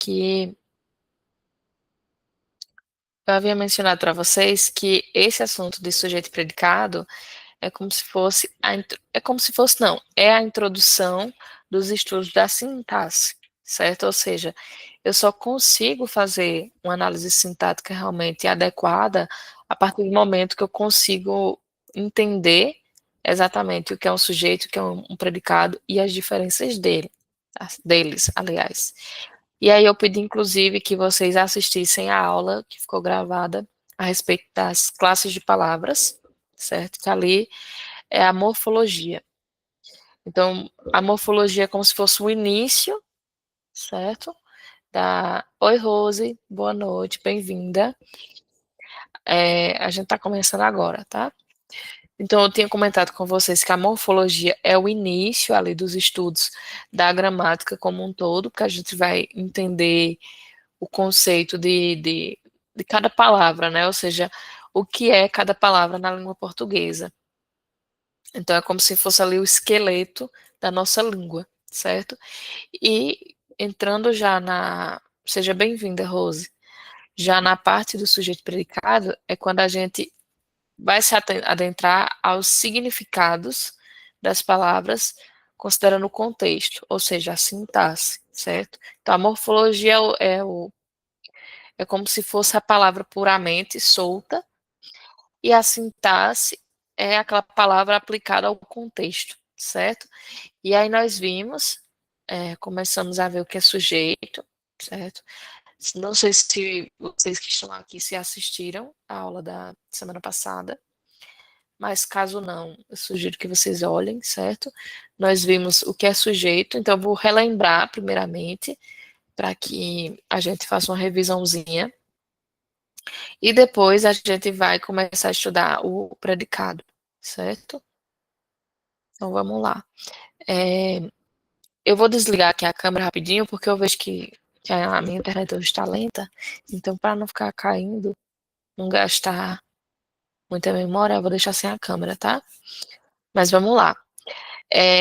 que eu havia mencionado para vocês que esse assunto de sujeito e predicado é como se fosse é como se fosse não, é a introdução dos estudos da sintaxe, certo? Ou seja, eu só consigo fazer uma análise sintática realmente adequada a partir do momento que eu consigo entender exatamente o que é um sujeito, o que é um predicado e as diferenças deles, aliás. E aí eu pedi, inclusive, que vocês assistissem a aula que ficou gravada a respeito das classes de palavras, certo? Que ali é a morfologia. Então, a morfologia é como se fosse o início, certo? Oi, Rose, boa noite, bem-vinda. A gente está começando agora, tá? Então, eu tinha comentado com vocês que a morfologia é o início ali dos estudos da gramática como um todo, porque a gente vai entender o conceito de cada palavra, né? Ou seja, o que é cada palavra na língua portuguesa. Então, é como se fosse ali o esqueleto da nossa língua, certo? E entrando já na. Seja bem-vinda, Rose. Já na parte do sujeito predicado, é quando a gente vai se adentrar aos significados das palavras, considerando o contexto, ou seja, a sintaxe, certo? Então, a morfologia é como se fosse a palavra puramente solta, e a sintaxe é aquela palavra aplicada ao contexto, certo? E aí nós vimos, começamos a ver o que é sujeito, certo? Não sei se vocês que estão aqui se assistiram à aula da semana passada, mas caso não, eu sugiro que vocês olhem, certo? Nós vimos o que é sujeito, então eu vou relembrar primeiramente, para que a gente faça uma revisãozinha, e depois a gente vai começar a estudar o predicado, certo? Então vamos lá. É, eu vou desligar aqui a câmera rapidinho, porque eu vejo que a minha internet hoje está lenta, então para não ficar caindo, não gastar muita memória, eu vou deixar sem a câmera, tá? Mas vamos lá.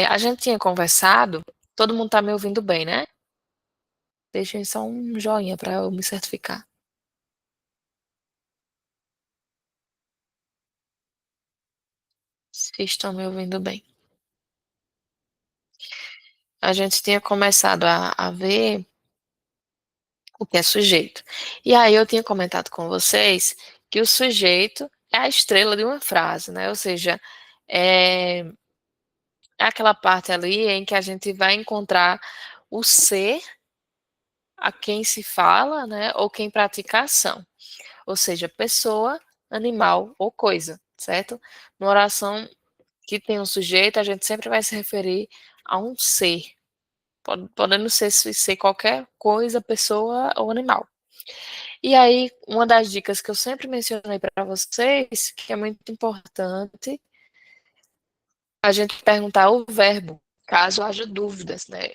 A gente tinha conversado, todo mundo tá me ouvindo bem, né? Deixem só um joinha para eu me certificar. Se estão me ouvindo bem. A gente tinha começado a ver o que é sujeito. E aí eu tinha comentado com vocês que o sujeito é a estrela de uma frase, né? Ou seja, é, é aquela parte ali em que a gente vai encontrar o ser a quem se fala, né? Ou quem pratica a ação. Ou seja, pessoa, animal ou coisa, certo? Numa oração que tem um sujeito, a gente sempre vai se referir a um ser, podendo ser qualquer coisa, pessoa ou animal. E aí, uma das dicas que eu sempre mencionei para vocês, que é muito importante, a gente perguntar o verbo, caso haja dúvidas, né?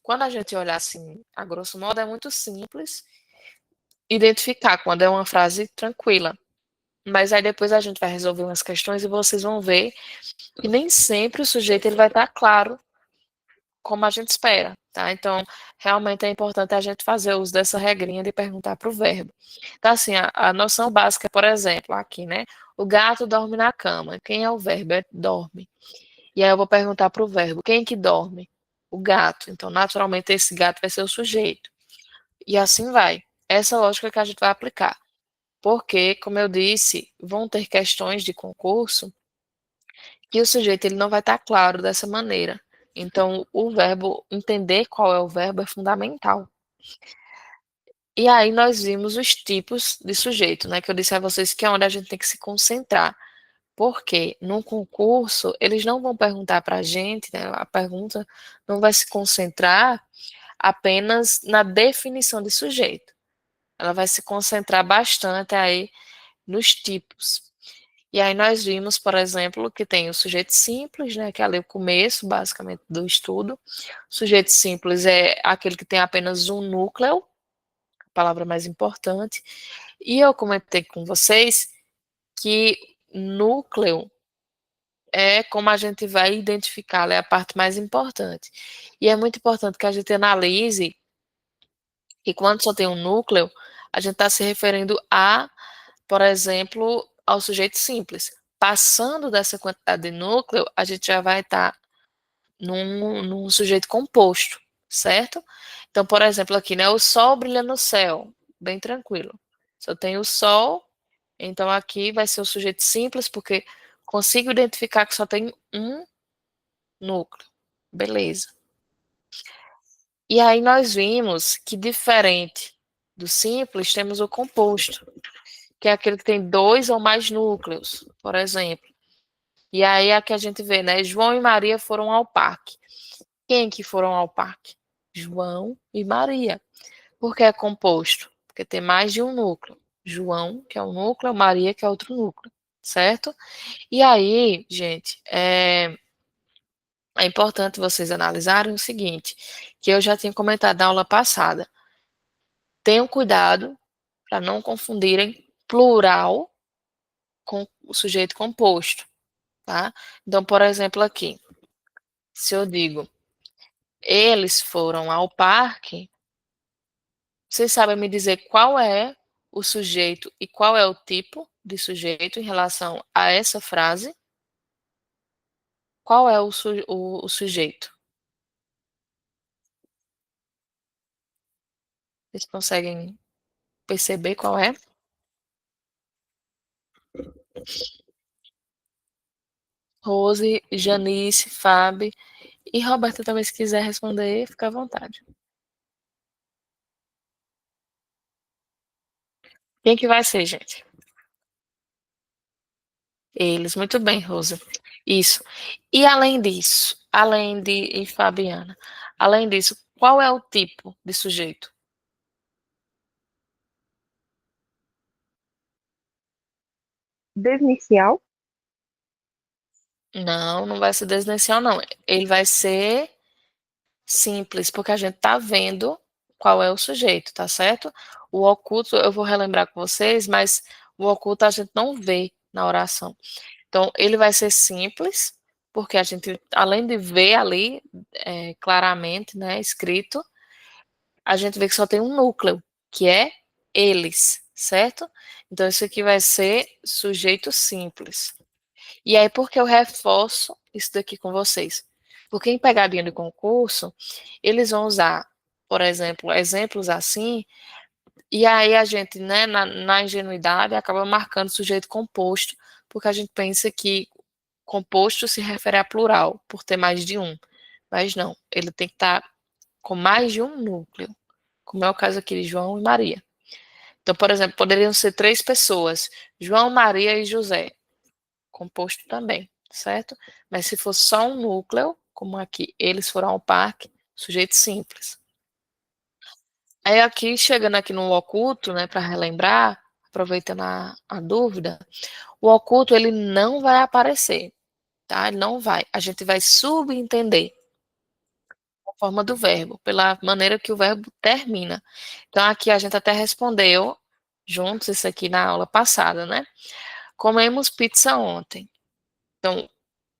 Quando a gente olhar assim, a grosso modo, é muito simples identificar quando é uma frase tranquila. Mas aí depois a gente vai resolver umas questões e vocês vão ver que nem sempre o sujeito ele vai estar claro como a gente espera, tá? Então, realmente é importante a gente fazer uso dessa regrinha de perguntar para o verbo. Então, assim, a noção básica, por exemplo, aqui, né? O gato dorme na cama. Quem é o verbo? É dorme. E aí eu vou perguntar para o verbo, quem que dorme? O gato. Então, naturalmente, esse gato vai ser o sujeito. E assim vai. Essa lógica que a gente vai aplicar. Porque, como eu disse, vão ter questões de concurso que o sujeito ele não vai estar claro dessa maneira. Então, o verbo, entender qual é o verbo é fundamental. E aí nós vimos os tipos de sujeito, né? Que eu disse a vocês que é onde a gente tem que se concentrar. Porque num concurso, eles não vão perguntar para a gente, né? A pergunta não vai se concentrar apenas na definição de sujeito. Ela vai se concentrar bastante aí nos tipos. E aí nós vimos, por exemplo, que tem o sujeito simples, né, que é ali o começo, basicamente, do estudo. O sujeito simples é aquele que tem apenas um núcleo, a palavra mais importante. E eu comentei com vocês que núcleo é como a gente vai identificar, é a parte mais importante. E é muito importante que a gente analise E quando só tem um núcleo, a gente está se referindo a, por exemplo, ao sujeito simples. Passando dessa quantidade de núcleo, a gente já vai estar num sujeito composto, certo? Então, por exemplo, aqui, né? O sol brilha no céu, bem tranquilo. Se eu tenho o sol, então aqui vai ser o sujeito simples, porque consigo identificar que só tem um núcleo. Beleza. E aí nós vimos que, diferente do simples, temos o composto, que é aquele que tem dois ou mais núcleos, por exemplo. E aí aqui a gente vê, né? João e Maria foram ao parque. Quem que foram ao parque? João e Maria. Por que é composto? Porque tem mais de um núcleo. João, que é um núcleo, Maria, que é outro núcleo, certo? E aí, gente, é importante vocês analisarem o seguinte, que eu já tinha comentado na aula passada. Tenham cuidado para não confundirem plural com o sujeito composto, tá? Então, por exemplo, aqui, se eu digo eles foram ao parque, vocês sabem me dizer qual é o sujeito e qual é o tipo de sujeito em relação a essa frase? Qual é o sujeito? Vocês conseguem perceber qual é? Rose, Janice, Fábio e Roberta também, se quiser responder, fica à vontade. Quem que vai ser, gente? Eles, muito bem, Rosa. Isso. E além disso, além de e Fabiana, além disso, qual é o tipo de sujeito? Desinicial? Não, não vai ser desnencial, não. Ele vai ser simples, porque a gente tá vendo qual é o sujeito, tá certo? O oculto, eu vou relembrar com vocês, mas o oculto a gente não vê na oração. Então, ele vai ser simples, porque a gente, além de ver ali claramente, né, escrito, a gente vê que só tem um núcleo, que é eles, certo? Então, isso aqui vai ser sujeito simples. E aí, por que eu reforço isso daqui com vocês? Porque em pegadinha de concurso, eles vão usar, por exemplo, exemplos assim, e aí a gente, né, na ingenuidade, acaba marcando sujeito composto, porque a gente pensa que composto se refere a plural, por ter mais de um. Mas não, ele tem que estar com mais de um núcleo, como é o caso aqui de João e Maria. Então, por exemplo, poderiam ser três pessoas: João, Maria e José, composto também, certo? Mas se for só um núcleo, como aqui, eles foram ao parque, sujeito simples. Aí aqui, chegando aqui no oculto, né, para relembrar, aproveitando a dúvida, o oculto ele não vai aparecer, tá? Ele não vai. A gente vai subentender a forma do verbo, pela maneira que o verbo termina. Então, aqui a gente até respondeu juntos isso aqui na aula passada, né? Comemos pizza ontem. Então,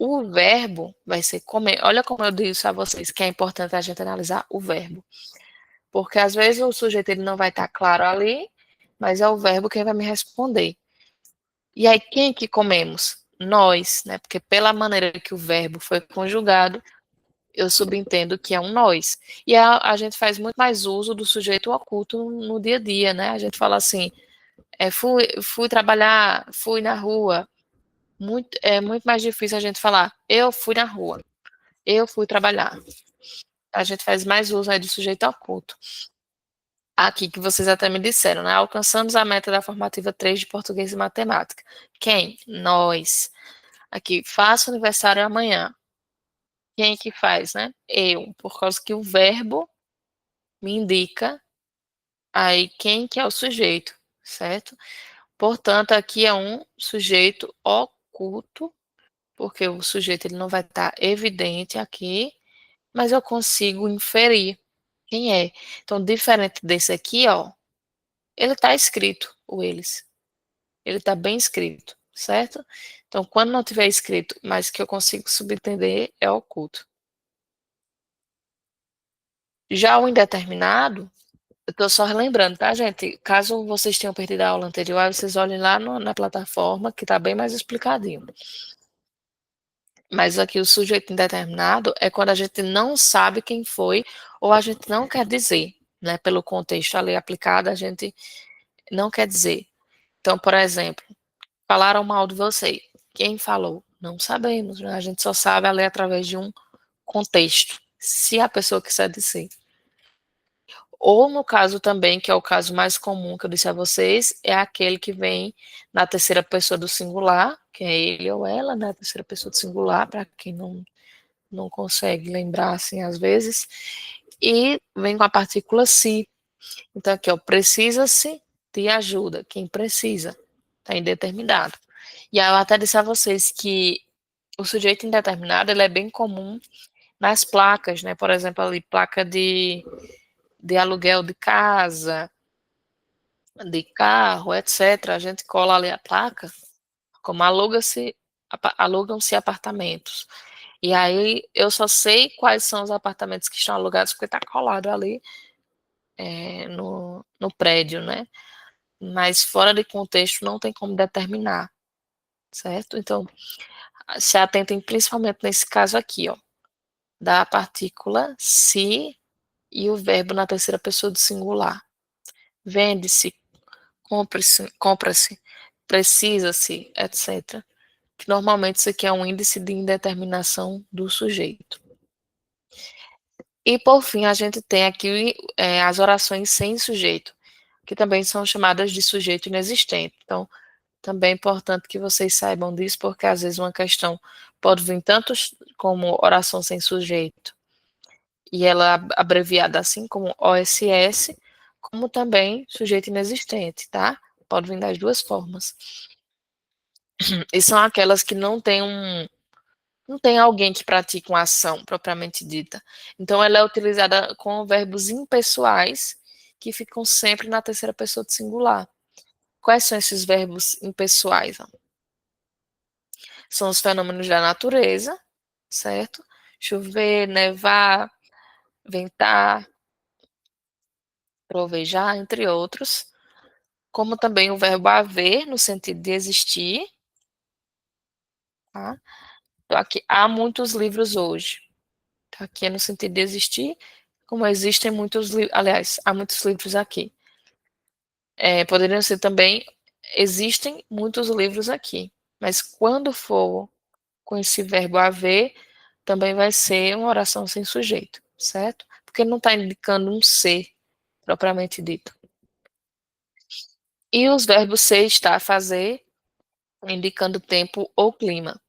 o verbo vai ser comer. Olha como eu disse a vocês que é importante a gente analisar o verbo. Porque às vezes o sujeito ele não vai estar claro ali, mas é o verbo quem vai me responder. E aí, quem que comemos? Nós, né? Porque pela maneira que o verbo foi conjugado, eu subentendo que é um nós. E a gente faz muito mais uso do sujeito oculto no dia a dia, né? A gente fala assim, fui trabalhar, fui na rua. É muito mais difícil a gente falar, eu fui na rua, eu fui trabalhar. A gente faz mais uso aí do sujeito oculto. Aqui que vocês até me disseram, né? Alcançamos a meta da formativa 3 de português e matemática. Quem? Nós. Aqui, faço aniversário amanhã. Quem é que faz, né? Eu, por causa que o verbo me indica aí quem que é o sujeito, certo? Portanto, aqui é um sujeito oculto, porque o sujeito ele não vai estar evidente aqui, mas eu consigo inferir quem é. Então, diferente desse aqui, ó, ele está escrito, o eles. Ele está bem escrito, certo? Então, quando não tiver escrito, mas que eu consigo subentender, é oculto. Já o indeterminado, Eu tô só relembrando, tá, gente? Caso vocês tenham perdido a aula anterior, aí vocês olhem lá na plataforma, que tá bem mais explicadinho. Mas aqui o sujeito indeterminado é quando a gente não sabe quem foi ou a gente não quer dizer, né? Pelo contexto ali aplicado, a gente não quer dizer. Então, por exemplo, falaram mal de você. Quem falou? Não sabemos, né? A gente só sabe ali através de um contexto, se a pessoa quiser dizer. Ou no caso também, que é o caso mais comum que eu disse a vocês, é aquele que vem na terceira pessoa do singular, que é ele ou ela, na terceira pessoa do singular, para quem não consegue lembrar assim às vezes, e vem com a partícula se. Então aqui, ó, precisa-se de ajuda, quem precisa, está indeterminado. E aí eu até disse a vocês que o sujeito indeterminado, ele é bem comum nas placas, né? Por exemplo, ali, placa de aluguel de casa, de carro, etc. A gente cola ali a placa, como alugam-se apartamentos. E aí eu só sei quais são os apartamentos que estão alugados porque está colado ali no prédio, né? Mas fora de contexto não tem como determinar, certo? Então, se atentem principalmente nesse caso aqui, ó, da partícula se e o verbo na terceira pessoa do singular. Vende-se, compra-se, precisa-se, etc. Que normalmente isso aqui é um índice de indeterminação do sujeito. E por fim, a gente tem aqui as orações sem sujeito, que também são chamadas de sujeito inexistente. Então, também é importante que vocês saibam disso, porque às vezes uma questão pode vir tanto como oração sem sujeito, e ela abreviada assim como OSS, como também sujeito inexistente, tá? Pode vir das duas formas. E são aquelas que não tem alguém que pratique uma ação propriamente dita. Então, ela é utilizada com verbos impessoais que ficam sempre na terceira pessoa do singular. Quais são esses verbos impessoais? São os fenômenos da natureza, certo? Chover, nevar, ventar, trovejar, entre outros. Como também o verbo haver, no sentido de existir. Tá? Então, aqui, há muitos livros hoje. Tá? Aqui é no sentido de existir, como existem muitos livros. Aliás, há muitos livros aqui. Poderiam ser também, existem muitos livros aqui. Mas quando for com esse verbo haver, também vai ser uma oração sem sujeito, certo? Porque não está indicando um ser propriamente dito. E os verbos ser, estar, fazer, indicando tempo ou clima.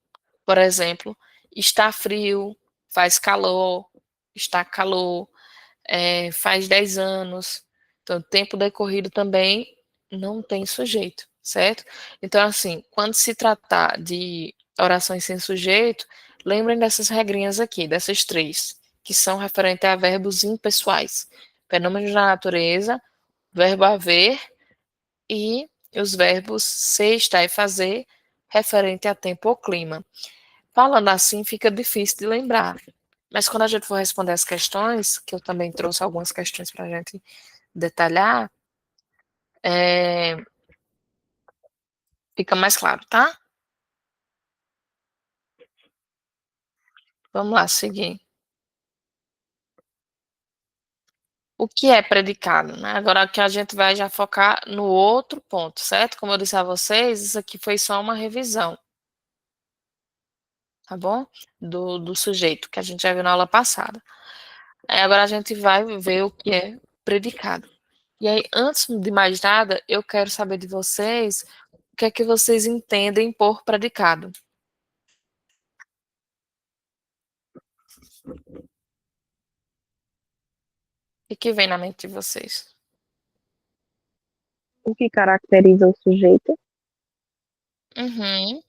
Por exemplo, está frio, faz calor, está calor, faz 10 anos. Então, tempo decorrido também não tem sujeito, certo? Então, assim, quando se tratar de orações sem sujeito, lembrem dessas regrinhas aqui, dessas três, que são referentes a verbos impessoais. Fenômenos da natureza, verbo haver e os verbos ser, estar e fazer, referente a tempo ou clima. Falando assim, fica difícil de lembrar. Mas quando a gente for responder as questões, que eu também trouxe algumas questões para a gente detalhar, fica mais claro, tá? Vamos lá, seguir. O que é predicado, né? Agora que a gente vai já focar no outro ponto, certo? Como eu disse a vocês, isso aqui foi só uma revisão, tá bom? Do sujeito, que a gente já viu na aula passada. Aí agora a gente vai ver o que é predicado. E aí, antes de mais nada, eu quero saber de vocês o que é que vocês entendem por predicado. O que vem na mente de vocês? O que caracteriza o sujeito? Uhum,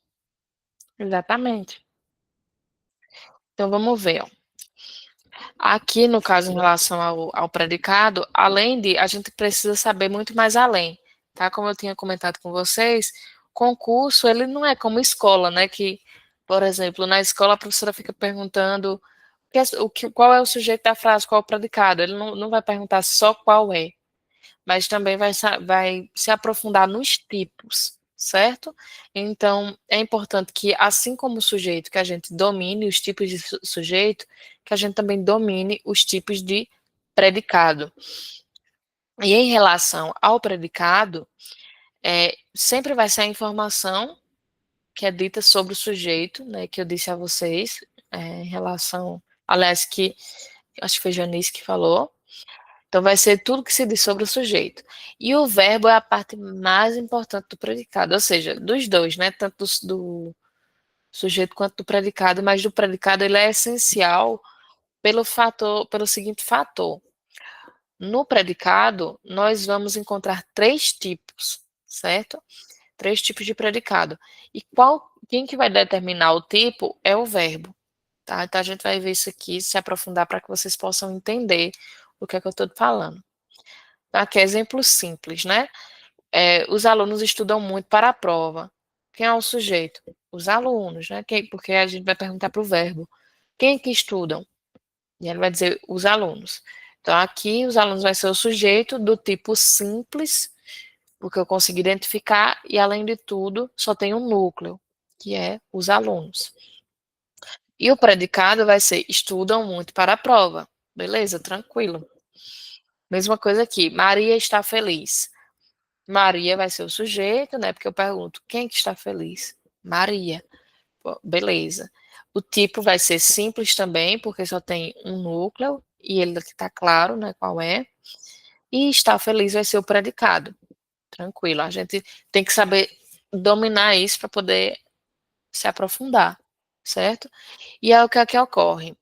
exatamente. Então vamos ver, ó. Aqui, no caso, em relação ao predicado, além de, a gente precisa saber muito mais além, tá? Como eu tinha comentado com vocês, concurso, ele não é como escola, né? Que, por exemplo, na escola a professora fica perguntando qual é o sujeito da frase, qual é o predicado. Ele não vai perguntar só qual é. mas também vai se aprofundar nos tipos, certo? Então, é importante que, assim como o sujeito, que a gente domine os tipos de sujeito, que a gente também domine os tipos de predicado. E em relação ao predicado, sempre vai ser a informação que é dita sobre o sujeito, né, que eu disse a vocês, em relação, aliás, que acho que foi Janice que falou. Então, vai ser tudo que se diz sobre o sujeito. E o verbo é a parte mais importante do predicado, ou seja, dos dois, né? Tanto do sujeito quanto do predicado, mas do predicado ele é essencial pelo seguinte fator. No predicado, nós vamos encontrar três tipos, certo? Três tipos de predicado. E quem que vai determinar o tipo é o verbo, tá? Então, a gente vai ver isso aqui, se aprofundar para que vocês possam entender o que é que eu estou falando. Aqui, exemplo simples, né? Os alunos estudam muito para a prova. Quem é o sujeito? Os alunos, né? Porque a gente vai perguntar para o verbo. Quem é que estudam? E ele vai dizer os alunos. Então, aqui, os alunos vai ser o sujeito do tipo simples, porque eu consegui identificar, e além de tudo, só tem um núcleo, que é os alunos. E o predicado vai ser estudam muito para a prova. Beleza? Tranquilo. Mesma coisa aqui. Maria está feliz. Maria vai ser o sujeito, né? Porque eu pergunto, quem que está feliz? Maria. Pô, beleza. O tipo vai ser simples também, porque só tem um núcleo, e ele aqui está claro, né, qual é. E está feliz vai ser o predicado. Tranquilo. A gente tem que saber dominar isso para poder se aprofundar, certo? E é o que aqui ocorre.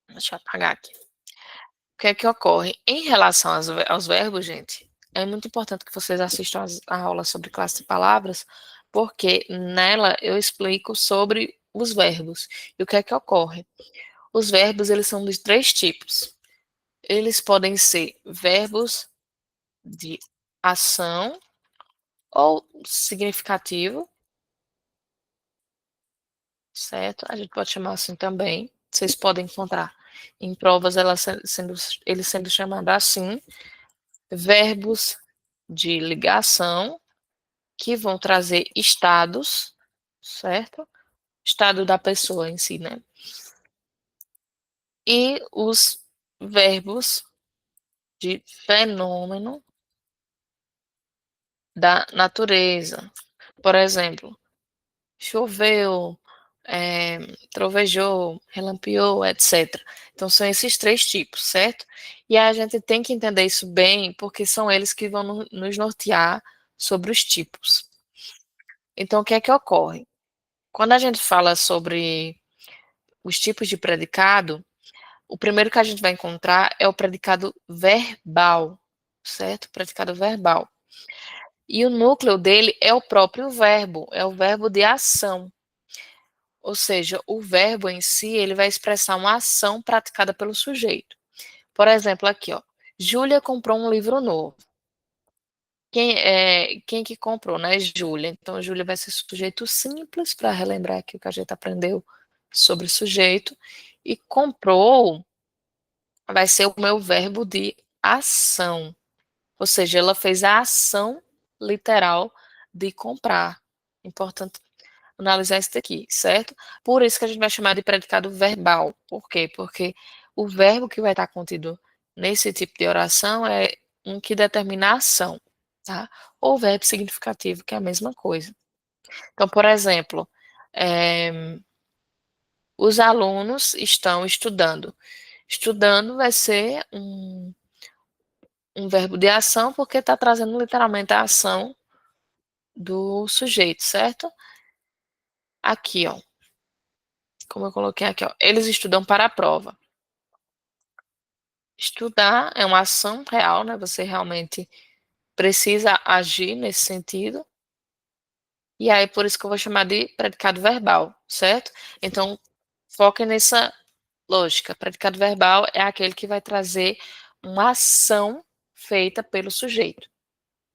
Deixa eu apagar aqui. O que é que ocorre? Em relação aos verbos, gente, é muito importante que vocês assistam a aula sobre classe de palavras, porque nela eu explico sobre os verbos. E o que é que ocorre? Os verbos, eles são de três tipos. Eles podem ser verbos de ação ou significativo, certo? A gente pode chamar assim também. Vocês podem encontrar em provas eles sendo chamados assim. Verbos de ligação, que vão trazer estados, certo? Estado da pessoa em si, né? E os verbos de fenômeno da natureza. Por exemplo, choveu, trovejou, relampeou, etc. Então, são esses três tipos, certo? E a gente tem que entender isso bem, porque são eles que vão nos nortear sobre os tipos. Então, o que é que ocorre? Quando a gente fala sobre os tipos de predicado, o primeiro que a gente vai encontrar é o predicado verbal, certo? Predicado verbal. E o núcleo dele é o próprio verbo, é o verbo de ação. Ou seja, o verbo em si, ele vai expressar uma ação praticada pelo sujeito. Por exemplo, aqui, ó. Júlia comprou um livro novo. Quem que comprou, né? Júlia. Então, Júlia vai ser sujeito simples, para relembrar aqui o que a gente aprendeu sobre sujeito. E comprou vai ser o meu verbo de ação. Ou seja, ela fez a ação literal de comprar. Importante analisar isso daqui, certo? Por isso que a gente vai chamar de predicado verbal. Por quê? Porque o verbo que vai estar contido nesse tipo de oração é um que determina a ação, tá? Ou verbo significativo, que é a mesma coisa. Então, por exemplo, os alunos estão estudando. Estudando vai ser um verbo de ação, porque está trazendo literalmente a ação do sujeito, certo? Aqui, ó. Como eu coloquei aqui, ó. Eles estudam para a prova. Estudar é uma ação real, né? Você realmente precisa agir nesse sentido. E aí, por isso que eu vou chamar de predicado verbal, certo? Então, foque nessa lógica. Predicado verbal é aquele que vai trazer uma ação feita pelo sujeito.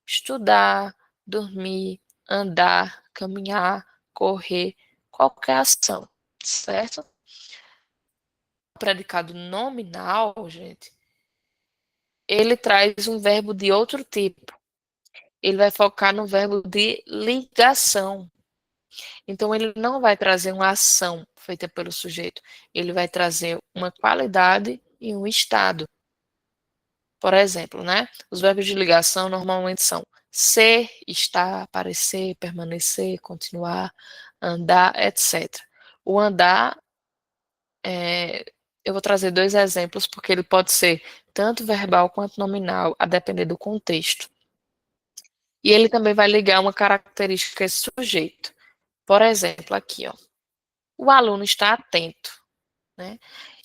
Estudar, dormir, andar, caminhar, correr, qualquer ação, certo? O predicado nominal, gente, ele traz um verbo de outro tipo. Ele vai focar no verbo de ligação. Então, ele não vai trazer uma ação feita pelo sujeito. Ele vai trazer uma qualidade e um estado. Por exemplo, né? Os verbos de ligação normalmente são ser, estar, aparecer, permanecer, continuar, andar, etc. O andar, eu vou trazer dois exemplos, porque ele pode ser tanto verbal quanto nominal, a depender do contexto. E ele também vai ligar uma característica a esse sujeito. Por exemplo, aqui, ó, o aluno está atento, né?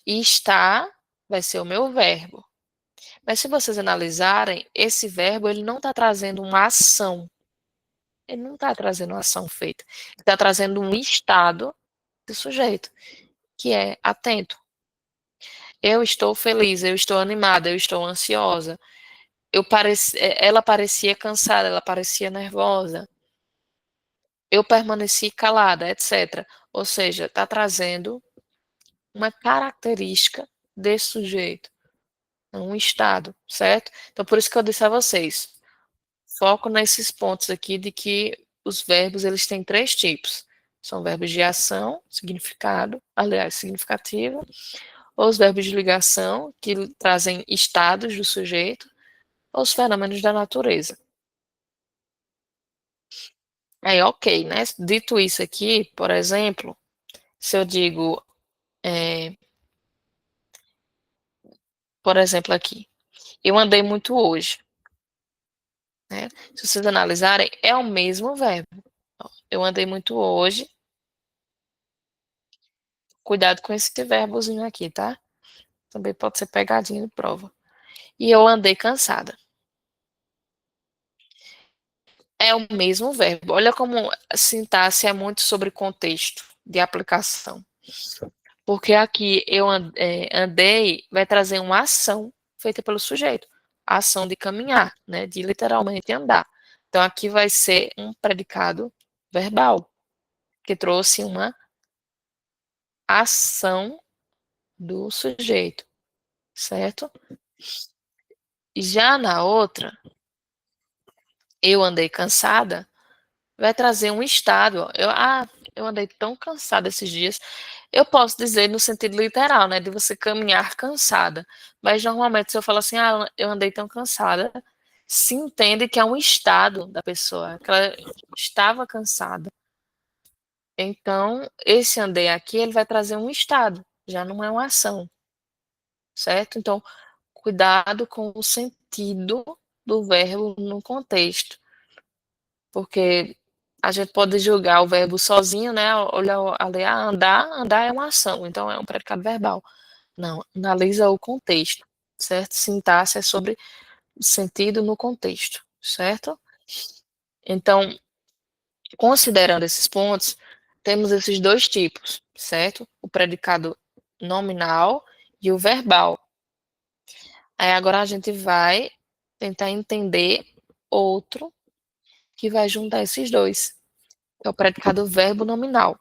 E está vai ser o meu verbo. Mas se vocês analisarem, esse verbo ele não está trazendo uma ação. Ele não está trazendo uma ação feita. Ele está trazendo um estado do sujeito, que é atento. Eu estou feliz, eu estou animada, eu estou ansiosa. Ela parecia cansada, ela parecia nervosa. Eu permaneci calada, etc. Ou seja, está trazendo uma característica desse sujeito, um estado, certo? Então, por isso que eu disse a vocês, foco nesses pontos aqui de que os verbos, eles têm três tipos. São verbos de ação, significado, aliás, significativo, ou os verbos de ligação, que trazem estados do sujeito, ou os fenômenos da natureza. Aí, ok, né? Dito isso aqui, por exemplo, se eu digo, por exemplo, aqui, eu andei muito hoje, né? Se vocês analisarem, é o mesmo verbo. Eu andei muito hoje. Cuidado com esse verbozinho aqui, tá? Também pode ser pegadinha de prova. E eu andei cansada. É o mesmo verbo. Olha como a sintaxe é muito sobre contexto de aplicação. Porque aqui eu andei vai trazer uma ação feita pelo sujeito. A ação de caminhar, né? De literalmente andar. Então aqui vai ser um predicado verbal, que trouxe uma ação do sujeito, certo? Já na outra, eu andei cansada, vai trazer um estado. Eu andei tão cansada esses dias. Eu posso dizer no sentido literal, né, de você caminhar cansada. Mas normalmente se eu falo assim, eu andei tão cansada, se entende que é um estado da pessoa, que ela estava cansada. Então, esse andei aqui, ele vai trazer um estado, já não é uma ação, certo? Então, cuidado com o sentido do verbo no contexto, porque a gente pode julgar o verbo sozinho, né? Olha ali, andar é uma ação, então é um predicado verbal. Não, analisa o contexto, certo? Sintaxe é sobre sentido no contexto, certo? Então, considerando esses pontos, temos esses dois tipos, certo? O predicado nominal e o verbal. Aí agora a gente vai tentar entender outro que vai juntar esses dois, que é o predicado verbo nominal.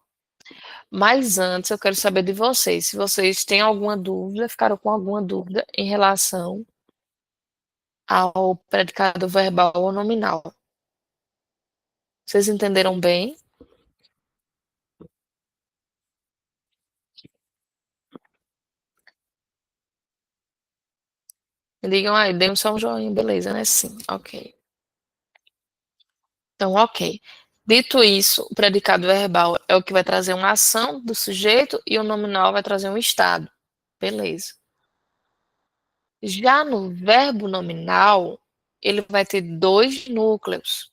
Mas antes eu quero saber de vocês, se vocês têm alguma dúvida, ficaram com alguma dúvida em relação ao predicado verbal ou nominal. Vocês entenderam bem? Me digam aí, dê só um joinha, beleza, né? Sim, ok. Então, ok. Dito isso, o predicado verbal é o que vai trazer uma ação do sujeito e o nominal vai trazer um estado. Beleza. Já no verbo nominal, ele vai ter dois núcleos.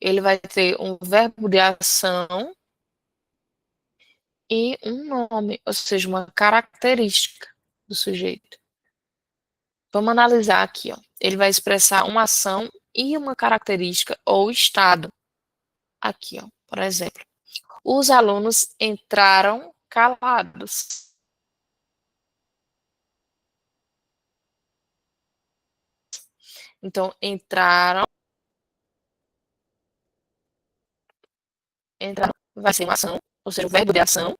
Ele vai ter um verbo de ação e um nome, ou seja, uma característica do sujeito. Vamos analisar aqui, ó. Ele vai expressar uma ação e uma característica ou estado. Aqui, ó, por exemplo, os alunos entraram calados. Então, entraram vai ser uma ação, ou seja, o verbo de ação,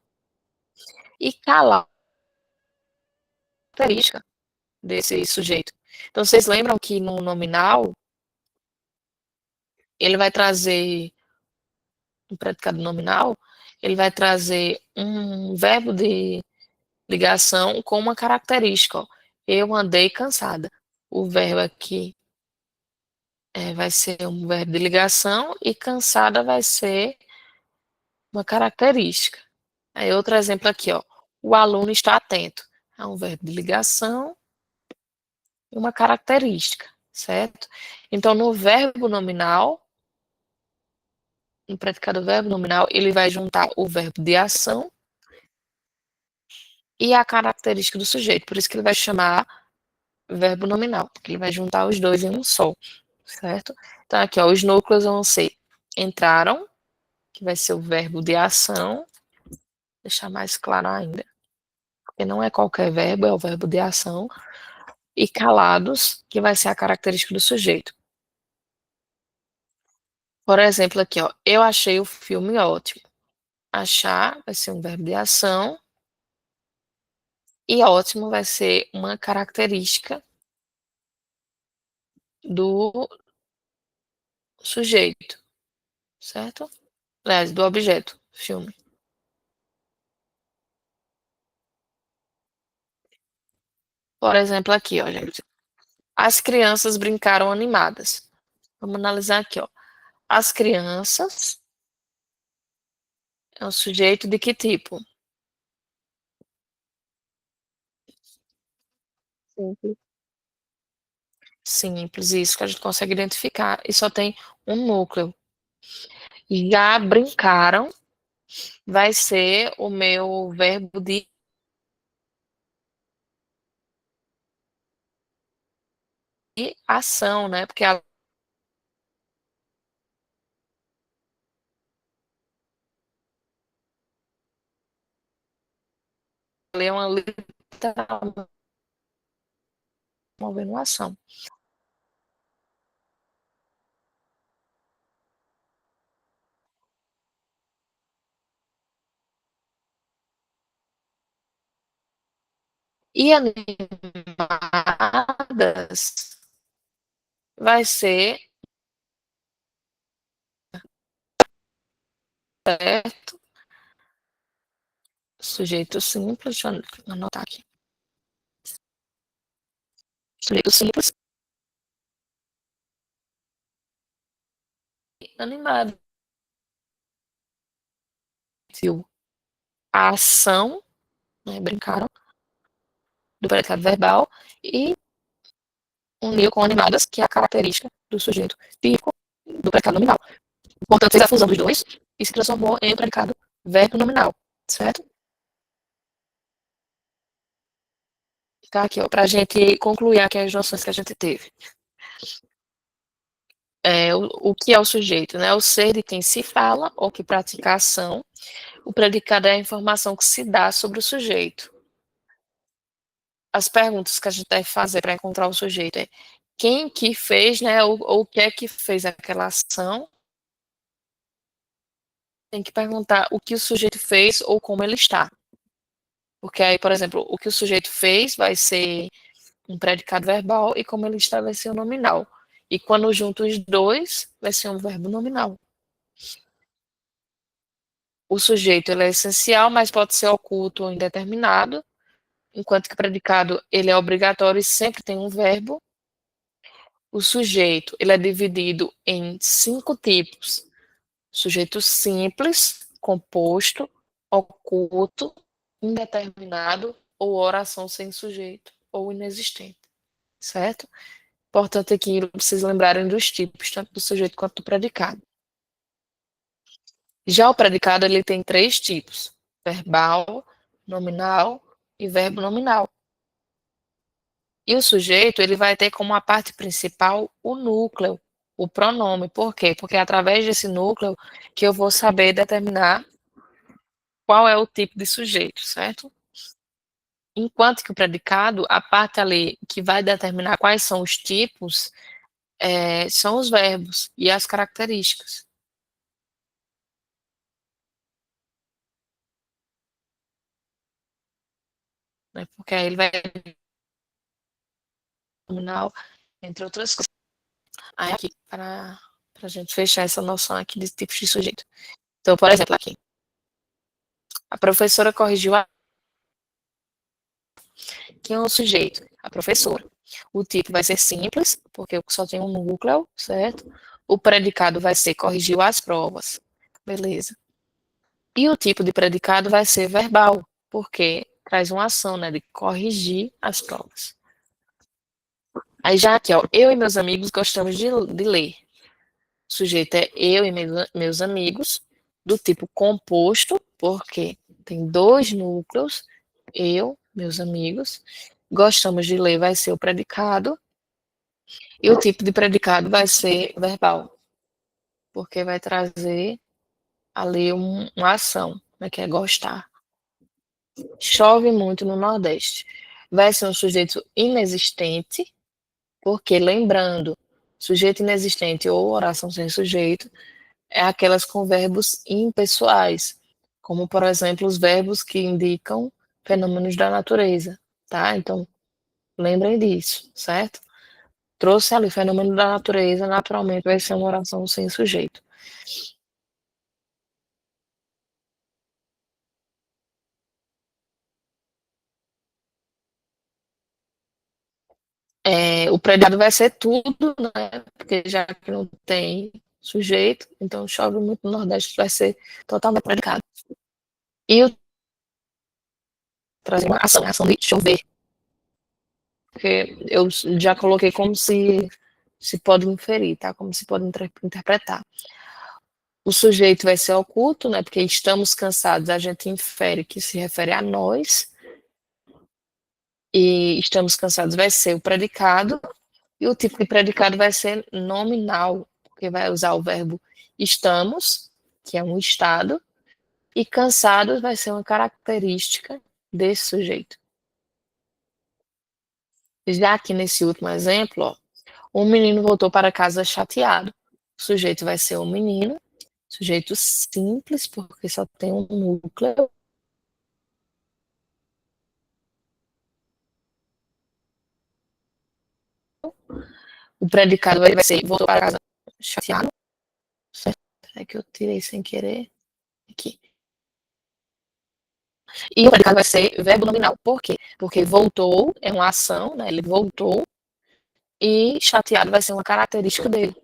e calar, característica desse sujeito. Então, vocês lembram que no nominal, ele vai trazer, um predicado nominal, ele vai trazer um verbo de ligação com uma característica. Ó. Eu andei cansada. O verbo aqui vai ser um verbo de ligação e cansada vai ser uma característica. Aí outro exemplo aqui, ó. O aluno está atento. É um verbo de ligação e uma característica, certo? Então, no verbo nominal, no predicado verbo nominal, ele vai juntar o verbo de ação e a característica do sujeito. Por isso que ele vai chamar verbo nominal, porque ele vai juntar os dois em um só, certo? Então, aqui, ó, os núcleos vão ser entraram, que vai ser o verbo de ação, deixar mais claro ainda, porque não é qualquer verbo, é o verbo de ação, e calados, que vai ser a característica do sujeito. Por exemplo, aqui, ó, eu achei o filme ótimo. Achar vai ser um verbo de ação, e ótimo vai ser uma característica do sujeito, certo? Aliás, do objeto, filme. Por exemplo, aqui, ó, gente. As crianças brincaram animadas. Vamos analisar aqui, ó. As crianças é um sujeito de que tipo? Simples. Simples, isso que a gente consegue identificar. E só tem um núcleo. Já brincaram vai ser o meu verbo de ação, né? Porque a lei é uma letra movendo ação. E animadas vai ser, certo? Sujeito simples, deixa eu anotar aqui. Sujeito simples, animado. A ação, né, brincaram, do predicado verbal, e uniu com animadas, que é a característica do sujeito típico do predicado nominal. Portanto, fez a fusão dos dois e se transformou em um predicado verbo nominal, certo? Tá aqui, ó, para a gente concluir aqui as noções que a gente teve. O que é o sujeito, né? O ser de quem se fala ou que pratica a ação. O predicado é a informação que se dá sobre o sujeito. As perguntas que a gente deve fazer para encontrar o sujeito é quem que fez, né? Ou o que é que fez aquela ação. Tem que perguntar o que o sujeito fez ou como ele está. Porque aí, por exemplo, o que o sujeito fez vai ser um predicado verbal e como ele está vai ser o nominal. E quando junto os dois, vai ser um verbo nominal. O sujeito ele é essencial, mas pode ser oculto ou indeterminado, enquanto que o predicado ele é obrigatório e sempre tem um verbo. O sujeito ele é dividido em 5 tipos: sujeito simples, composto, oculto, indeterminado ou oração sem sujeito ou inexistente, certo? Importante aqui vocês lembrarem dos tipos, tanto do sujeito quanto do predicado. Já o predicado ele tem 3 tipos: verbal, nominal e verbo nominal. E o sujeito ele vai ter como a parte principal o núcleo, o pronome. Por quê? Porque é através desse núcleo que eu vou saber determinar qual é o tipo de sujeito, certo? Enquanto que o predicado, a parte ali que vai determinar quais são os tipos, são os verbos e as características. Né? Porque aí ele vai nominal, entre outras coisas. Aí aqui, para a gente fechar essa noção aqui de tipos de sujeito. Então, por exemplo, aqui, a professora corrigiu a... Quem é o sujeito? A professora. O tipo vai ser simples, porque só tem um núcleo, certo? O predicado vai ser corrigiu as provas. Beleza. E o tipo de predicado vai ser verbal, porque traz uma ação, né, de corrigir as provas. Aí já aqui, ó, eu e meus amigos gostamos de ler. O sujeito é eu e meus amigos, do tipo composto, porque tem dois núcleos, eu, meus amigos, gostamos de ler vai ser o predicado, e o tipo de predicado vai ser verbal, porque vai trazer ali uma ação, né, que é gostar. Chove muito no Nordeste. Vai ser um sujeito inexistente, porque lembrando, sujeito inexistente ou oração sem sujeito é aquelas com verbos impessoais, como por exemplo os verbos que indicam fenômenos da natureza, tá? Então, lembrem disso, certo? Trouxe ali fenômeno da natureza, naturalmente vai ser uma oração sem sujeito. O predicado vai ser tudo, né? Porque já que não tem sujeito, então chove muito no Nordeste, vai ser totalmente predicado. E o trazer uma ação, a ação de chover, porque eu já coloquei como se pode inferir, tá? Como se pode interpretar. O sujeito vai ser oculto, né? Porque estamos cansados, a gente infere que se refere a nós, e estamos cansados vai ser o predicado, e o tipo de predicado vai ser nominal, porque vai usar o verbo estamos, que é um estado, e cansados vai ser uma característica desse sujeito. Já aqui nesse último exemplo, ó, o menino voltou para casa chateado. O sujeito vai ser o menino, sujeito simples, porque só tem um núcleo. O predicado vai ser voltou para casa chateado. Certo? É que eu tirei sem querer. Aqui. E o predicado vai ser verbo nominal. Por quê? Porque voltou é uma ação, né? Ele voltou. E chateado vai ser uma característica dele.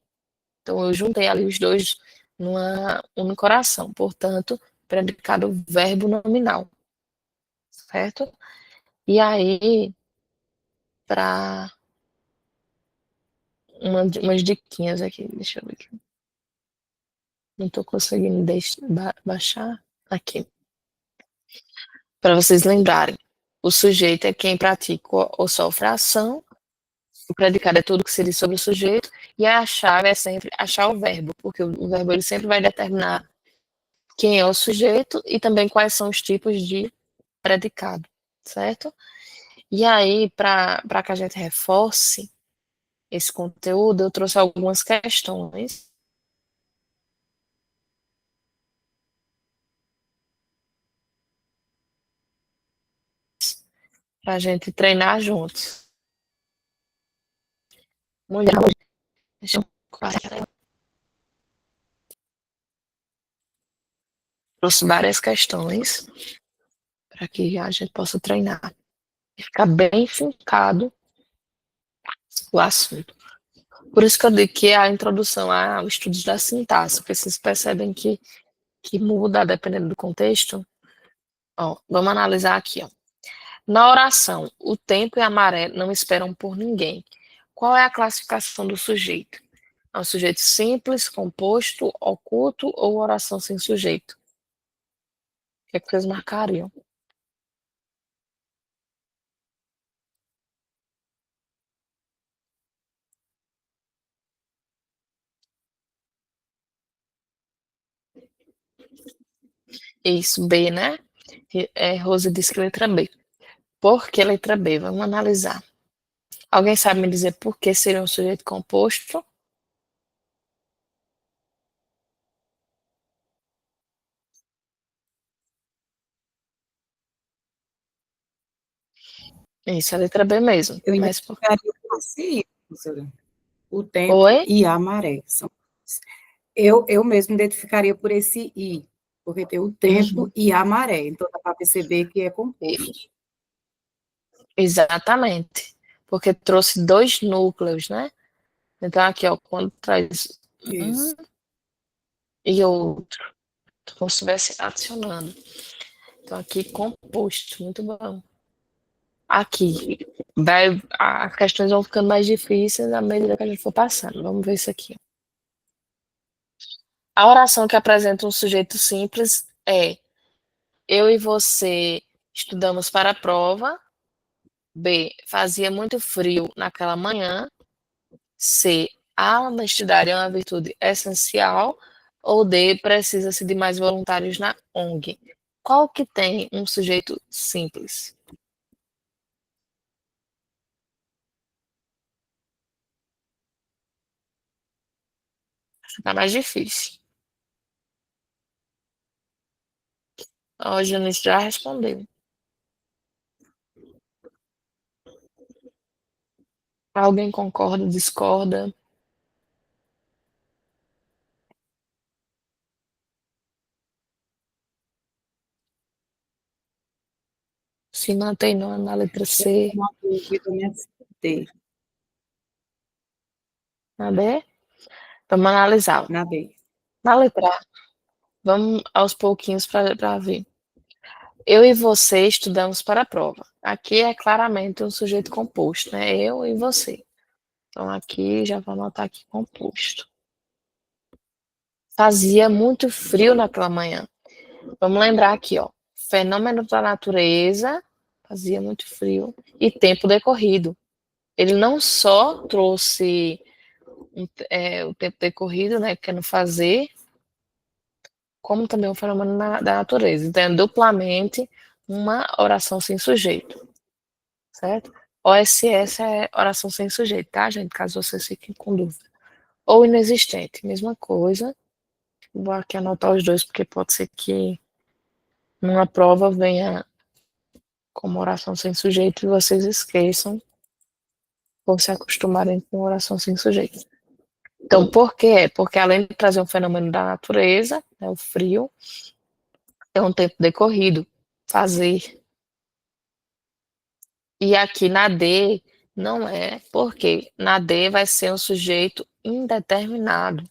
Então eu juntei ali os dois numa única oração. Portanto, predicado verbo nominal. Certo? E aí, para umas diquinhas aqui, deixa eu ver aqui. Não estou conseguindo baixar. Aqui. Para vocês lembrarem. O sujeito é quem pratica ou sofre a ação, o predicado é tudo que se diz sobre o sujeito, e a chave é sempre achar o verbo, porque o verbo ele sempre vai determinar quem é o sujeito e também quais são os tipos de predicado, certo? E aí, para que a gente reforce esse conteúdo, eu trouxe algumas questões para a gente treinar juntos. Mulher, deixa eu trouxe várias questões para que a gente possa treinar e ficar bem fincado o assunto. Por isso que eu digo que a introdução ao estudo da sintaxe, porque vocês percebem que muda dependendo do contexto. Ó, vamos analisar aqui. Ó. Na oração, o tempo e a maré não esperam por ninguém. Qual é a classificação do sujeito? É um sujeito simples, composto, oculto ou oração sem sujeito? O que é que vocês marcariam? Isso, B, né? Rosa disse que letra B. Por que letra B? Vamos analisar. Alguém sabe me dizer por que seria um sujeito composto? Isso, a letra B mesmo. Eu Mas, identificaria por esse I, professora. O tempo oi? e a maré. Eu mesmo identificaria por esse I, porque tem o tempo Uhum. e a maré. Então, dá para perceber que é composto. Exatamente. Porque trouxe dois núcleos, né? Então, aqui, ó, quando traz um Isso. e outro, como se estivesse adicionando. Então, aqui, composto, muito bom. Aqui, as questões vão ficando mais difíceis à medida que a gente for passando. Vamos ver isso aqui. A oração que apresenta um sujeito simples é: eu e você estudamos para a prova. B, fazia muito frio naquela manhã. C, a honestidade é uma virtude essencial. Ou D, precisa-se de mais voluntários na ONG. Qual que tem um sujeito simples? Tá mais difícil. Ó, o Janice já respondeu. Alguém concorda, discorda? Se mantém na letra Eu tenho C, uma dúvida nessa D, na D? Vamos analisar. na D. Na letra A, vamos aos pouquinhos para ver. Eu e você estudamos para a prova. Aqui é claramente um sujeito composto, né? Eu e você. Então aqui já vou anotar aqui composto. Fazia muito frio naquela manhã. Vamos lembrar aqui, ó. Fenômeno da natureza, fazia muito frio, e tempo decorrido. Ele não só trouxe o tempo decorrido, né, que é no fazer, como também um fenômeno da natureza. Então, é duplamente uma oração sem sujeito, certo? OSS é oração sem sujeito, tá, gente? Caso vocês fiquem com dúvida. Ou inexistente, mesma coisa. Vou aqui anotar os dois, porque pode ser que numa prova venha como oração sem sujeito e vocês esqueçam ou se acostumarem com oração sem sujeito. Então, por quê? Porque além de trazer um fenômeno da natureza, né, o frio, é um tempo decorrido, fazer. E aqui na D não é, porque na D vai ser um sujeito indeterminado.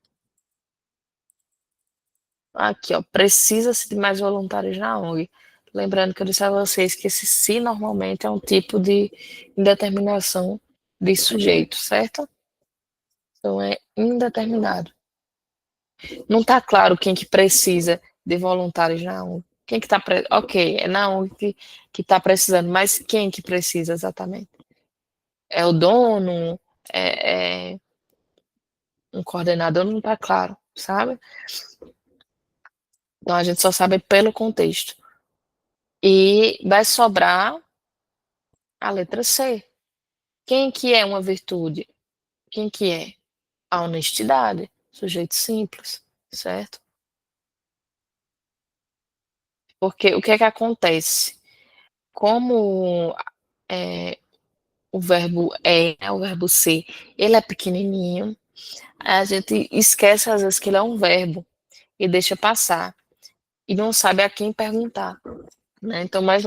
Aqui, ó, precisa-se de mais voluntários na ONG. Lembrando que eu disse a vocês que esse se normalmente é um tipo de indeterminação de sujeito, certo? Então é indeterminado. Não está claro quem que precisa de voluntários na ONG. Quem que está ok, é na ONG que está precisando, mas quem que precisa exatamente? É o dono? É um coordenador? Não está claro, sabe? Então a gente só sabe pelo contexto. E vai sobrar a letra C. Quem que é uma virtude? Quem que é? A honestidade, sujeito simples, certo? Porque o que é que acontece? Como é, o verbo né, o verbo ser, ele é pequenininho, a gente esquece às vezes que ele é um verbo e deixa passar e não sabe a quem perguntar, né? Então, mas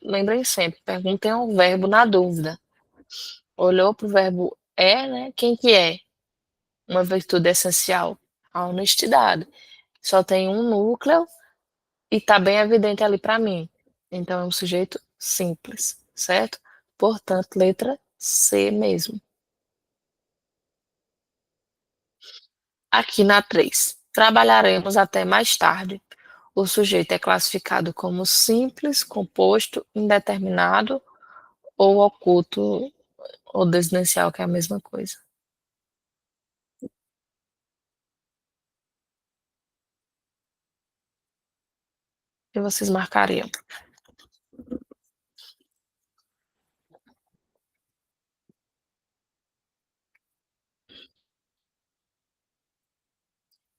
lembrem sempre, perguntem ao verbo na dúvida. Olhou para o verbo né? Quem que é? Uma virtude essencial, a honestidade. Só tem um núcleo e está bem evidente ali para mim. Então é um sujeito simples, certo? Portanto, letra C mesmo. Aqui na 3. Trabalharemos até mais tarde. O sujeito é classificado como simples, composto, indeterminado ou oculto ou desinencial, que é a mesma coisa. O que vocês marcariam?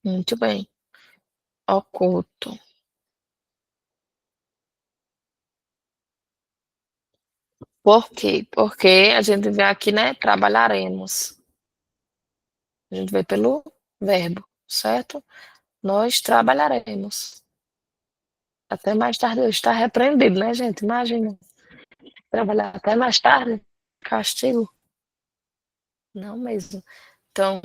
Muito bem. Oculto. Por quê? Porque a gente vê aqui, né, trabalharemos. A gente vê pelo verbo, certo? Nós trabalharemos. Até mais tarde hoje está repreendido, né, gente? Imagina. Trabalhar até mais tarde. Castigo. Não mesmo. Então,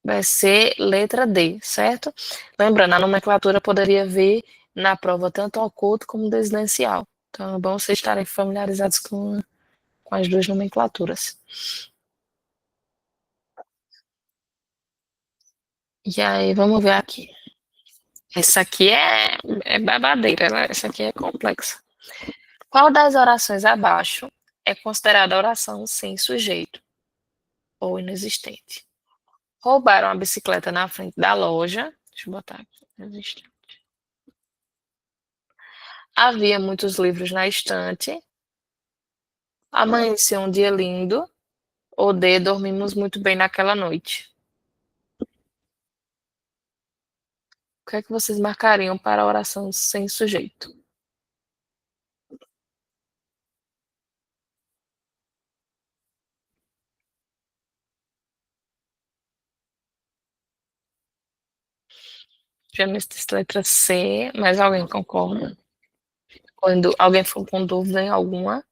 vai ser letra D, certo? Lembrando, a nomenclatura poderia vir na prova tanto oculto como desidencial. Então, é bom vocês estarem familiarizados com as duas nomenclaturas. E aí, vamos ver aqui. Essa aqui é babadeira, né? Essa aqui é complexa. Qual das orações abaixo é considerada oração sem sujeito ou inexistente? Roubaram a bicicleta na frente da loja. Deixa eu botar aqui. Inexistente. Havia muitos livros na estante. Amanheceu um dia lindo. Ou D, dormimos muito bem naquela noite. O que é que vocês marcariam para a oração sem sujeito? Já nessa letra C, mas alguém concorda? Quando alguém for com dúvida em alguma,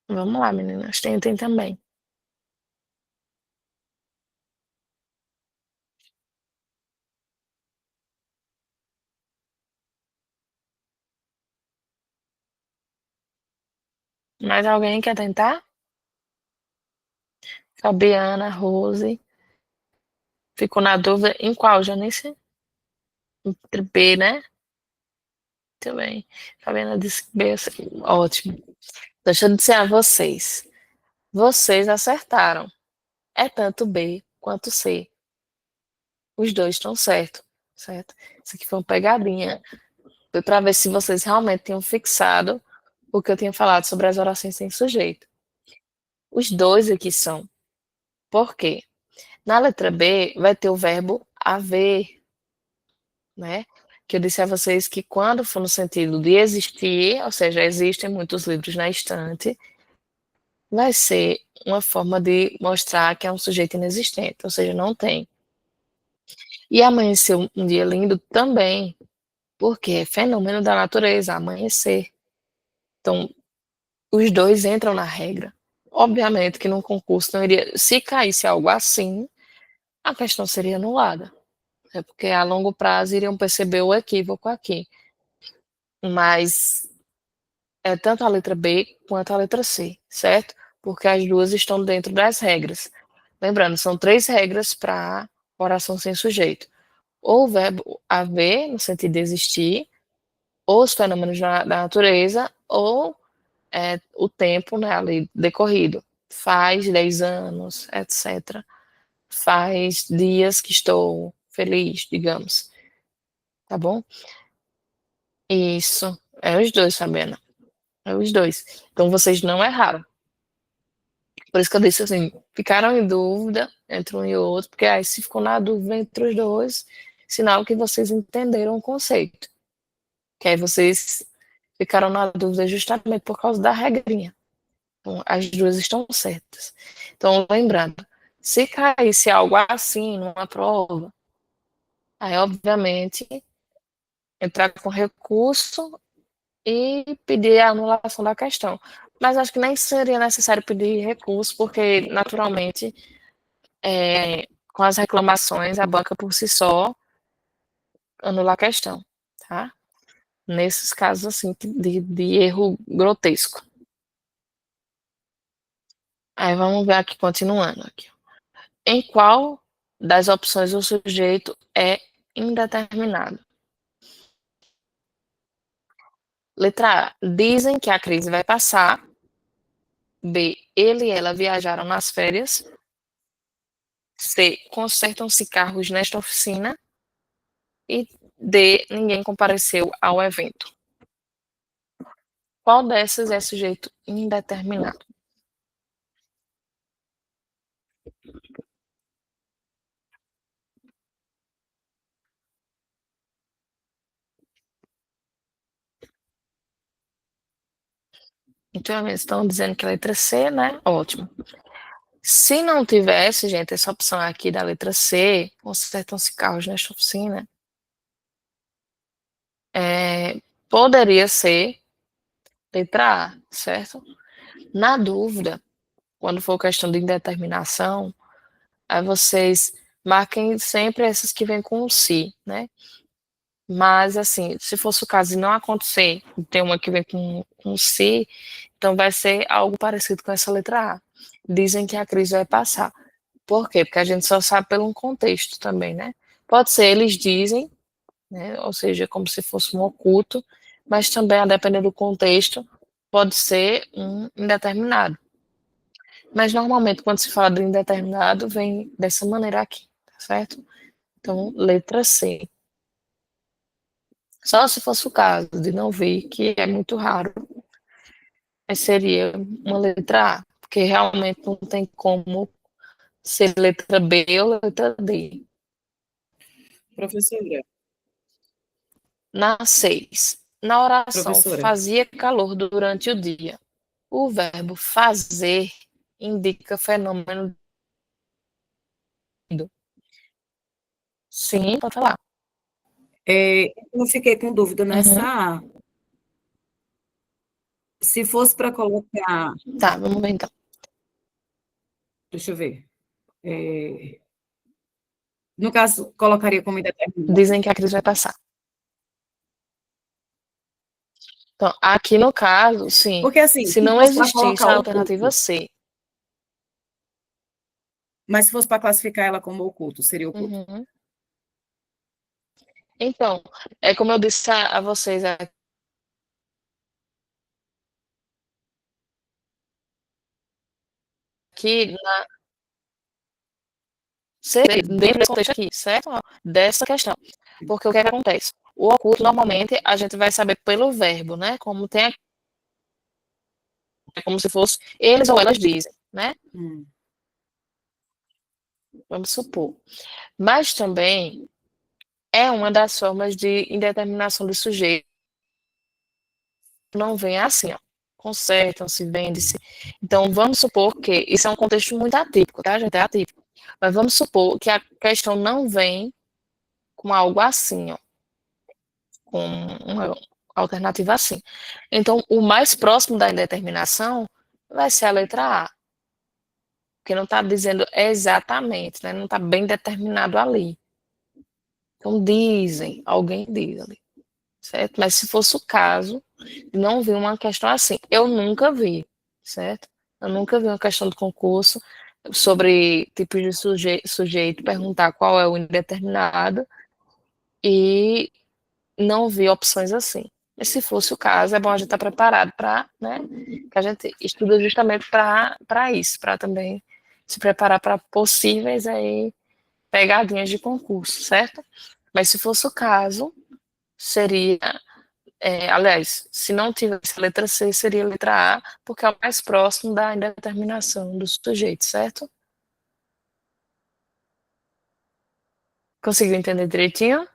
vamos lá, meninas, tentem também. Mais alguém quer tentar? Fabiana, Rose. Ficou na dúvida em qual, Janice? Entre B, né? Muito bem. Fabiana disse que B. Ótimo. Deixa eu dizer a vocês. Vocês acertaram. É tanto B quanto C. Os dois estão certos, certo? Isso aqui foi uma pegadinha. Foi para ver se vocês realmente tinham fixado o que eu tinha falado sobre as orações sem sujeito. Os dois aqui são. Por quê? Na letra B vai ter o verbo haver, né? Que eu disse a vocês que quando for no sentido de existir, ou seja, existem muitos livros na estante, vai ser uma forma de mostrar que é um sujeito inexistente, ou seja, não tem. E amanheceu um dia lindo também, porque é fenômeno da natureza, amanhecer. Então, os dois entram na regra. Obviamente que num concurso não iria. Se caísse algo assim, a questão seria anulada. É porque a longo prazo iriam perceber o equívoco aqui. Mas é tanto a letra B quanto a letra C, certo? Porque as duas estão dentro das regras. Lembrando, são três regras para oração sem sujeito. Ou o verbo haver, no sentido de existir, ou os fenômenos da natureza, ou o tempo, né, ali decorrido. Faz 10 anos, etc. Faz dias que estou feliz, digamos. Tá bom? Isso. É os dois, Fabiana. É os dois. Então vocês não erraram. Por isso que eu disse assim, ficaram em dúvida entre um e o outro, porque aí se ficou na dúvida entre os dois, sinal que vocês entenderam o conceito. Que aí vocês ficaram na dúvida justamente por causa da regrinha. Então, as duas estão certas. Então, lembrando, se caísse algo assim numa prova, aí, obviamente, entrar com recurso e pedir a anulação da questão. Mas acho que nem seria necessário pedir recurso, porque, naturalmente, com as reclamações, a banca por si só anula a questão, tá? Nesses casos, assim, de erro grotesco. Aí vamos ver aqui, continuando aqui. Em qual das opções o sujeito é indeterminado? Letra A. Dizem que a crise vai passar. B. Ele e ela viajaram nas férias. C. Consertam-se carros nesta oficina. E D. Ninguém compareceu ao evento. Qual dessas é sujeito indeterminado? Então, eles estão dizendo que a letra C, né? Ótimo. Se não tivesse, gente, essa opção aqui da letra C, consertam-se carros nesta oficina, poderia ser letra A, certo? Na dúvida, quando for questão de indeterminação, aí vocês marquem sempre essas que vêm com o se, né? Mas, assim, se fosse o caso de não acontecer, tem uma que vem com se, então vai ser algo parecido com essa letra A. Dizem que a crise vai passar. Por quê? Porque a gente só sabe pelo contexto também, né? Pode ser eles dizem, né? Ou seja, como se fosse um oculto, mas também, a depender do contexto, pode ser um indeterminado. Mas normalmente, quando se fala de indeterminado, vem dessa maneira aqui, tá certo? Então, letra C. Só se fosse o caso de não vir, que é muito raro, mas seria uma letra A, porque realmente não tem como ser letra B ou letra D. Professora, Na 6. Na oração, professora, fazia calor durante o dia. O verbo fazer indica fenômeno. Sim, pode falar. eu fiquei com dúvida nessa Uhum. A. Se fosse para colocar, Tá, vamos ver então. deixa eu ver. É, no caso, colocaria como indeterminado. Dizem que a crise vai passar. Então, aqui no caso, sim, Porque assim, se se não fosse para existisse colocar a alternativa oculto, C. mas se fosse para classificar ela como oculto, seria oculto? Uhum. Então, é como eu disse a vocês aqui, dentro desse contexto aqui, certo? Dessa questão. Porque o que é que acontece? O oculto, normalmente, a gente vai saber pelo verbo, né? Como tem, é como se fosse eles ou elas dizem, né? Vamos supor. Mas também é uma das formas de indeterminação do sujeito. Não vem assim, ó. Consertam-se, vende-se. Então, vamos supor que isso é um contexto muito atípico, tá, gente? É atípico. Mas vamos supor que a questão não vem com algo assim, ó, com uma alternativa assim. Então, o mais próximo da indeterminação vai ser a letra A, porque não está dizendo exatamente, né? Não está bem determinado ali. Então, dizem, alguém diz ali, certo? Mas se fosse o caso, não vi uma questão assim. Eu nunca vi, certo? Eu nunca vi uma questão de concurso sobre tipos de sujeito perguntar qual é o indeterminado e não vi opções assim. Mas se fosse o caso, é bom a gente estar preparado para, né? Que a gente estuda justamente para isso, para também se preparar para possíveis aí pegadinhas de concurso, certo? Mas se fosse o caso, seria, aliás, se não tivesse a letra C, seria a letra A, porque é o mais próximo da indeterminação do sujeito, certo? Conseguiu entender direitinho?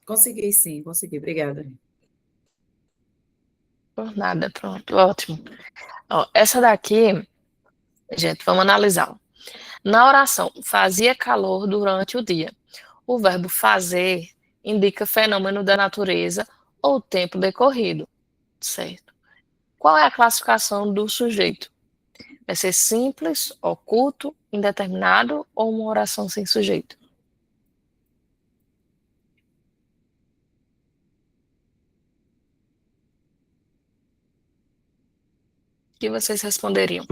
Consegui, sim, consegui. Obrigada. Por nada, pronto, ótimo. Ó, essa daqui, gente, vamos analisar. Na oração, fazia calor durante o dia. O verbo fazer indica fenômeno da natureza ou tempo decorrido, certo? Qual é a classificação do sujeito? Vai ser simples, oculto, indeterminado ou uma oração sem sujeito? O que vocês responderiam?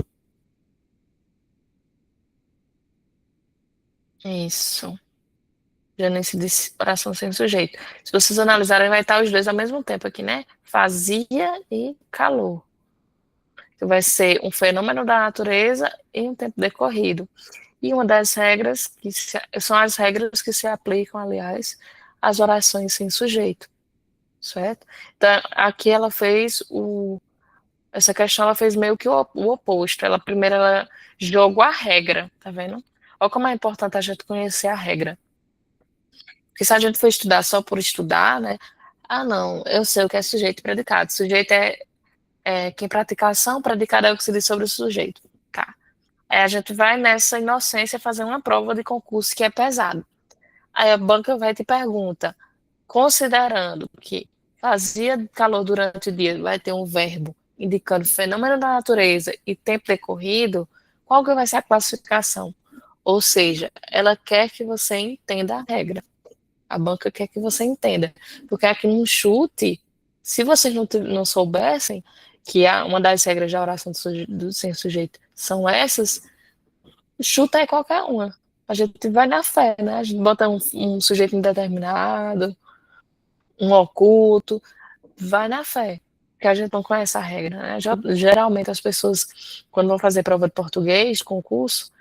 Isso. Já nem se disse oração sem sujeito. Se vocês analisarem, vai estar os dois ao mesmo tempo aqui, né? Fazia e calor. Que vai ser um fenômeno da natureza e um tempo decorrido. E uma das regras, são as regras que se aplicam, aliás, às orações sem sujeito, certo? Então, aqui ela fez essa questão ela fez meio que o oposto. Ela primeiro ela jogou a regra, tá vendo? Olha como é importante a gente conhecer a regra. Porque se a gente for estudar só por estudar, né? Ah, não, eu sei o que é sujeito e predicado. Sujeito é quem pratica a ação, predicado é o que se diz sobre o sujeito. Tá. A gente vai nessa inocência fazer uma prova de concurso que é pesado. Aí a banca vai e te pergunta, considerando que fazia calor durante o dia, vai ter um verbo indicando fenômeno da natureza e tempo decorrido, qual que vai ser a classificação? Ou seja, ela quer que você entenda a regra. A banca quer que você entenda. Porque aqui no chute, se vocês não soubessem que uma das regras da oração do sem sujeito são essas, chuta é qualquer uma. A gente vai na fé, né? A gente bota um sujeito indeterminado, um oculto, vai na fé. Porque a gente não conhece a regra, né? Geralmente as pessoas, quando vão fazer prova de português, concurso,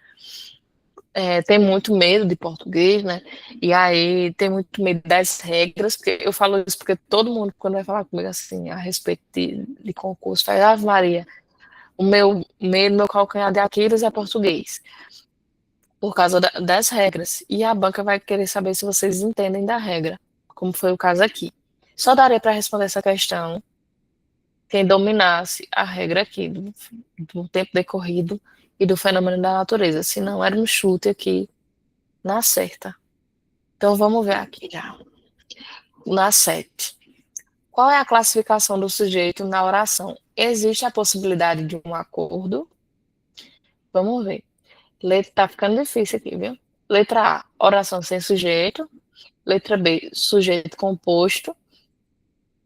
tem muito medo de português, né? E aí tem muito medo das regras, porque eu falo isso porque todo mundo, quando vai falar comigo assim, a respeito de concurso, fala, Ave Maria, o meu medo, meu calcanhar de Aquiles é português, por causa das regras. E a banca vai querer saber se vocês entendem da regra, como foi o caso aqui. Só daria para responder essa questão quem dominasse a regra aqui do tempo decorrido e do fenômeno da natureza. Se não, era um chute aqui na certa. Então vamos ver aqui já. Na 7. Qual é a classificação do sujeito na oração? Existe a possibilidade de um acordo? Vamos ver. Letra tá ficando difícil aqui, viu? Letra A, oração sem sujeito. Letra B, sujeito composto.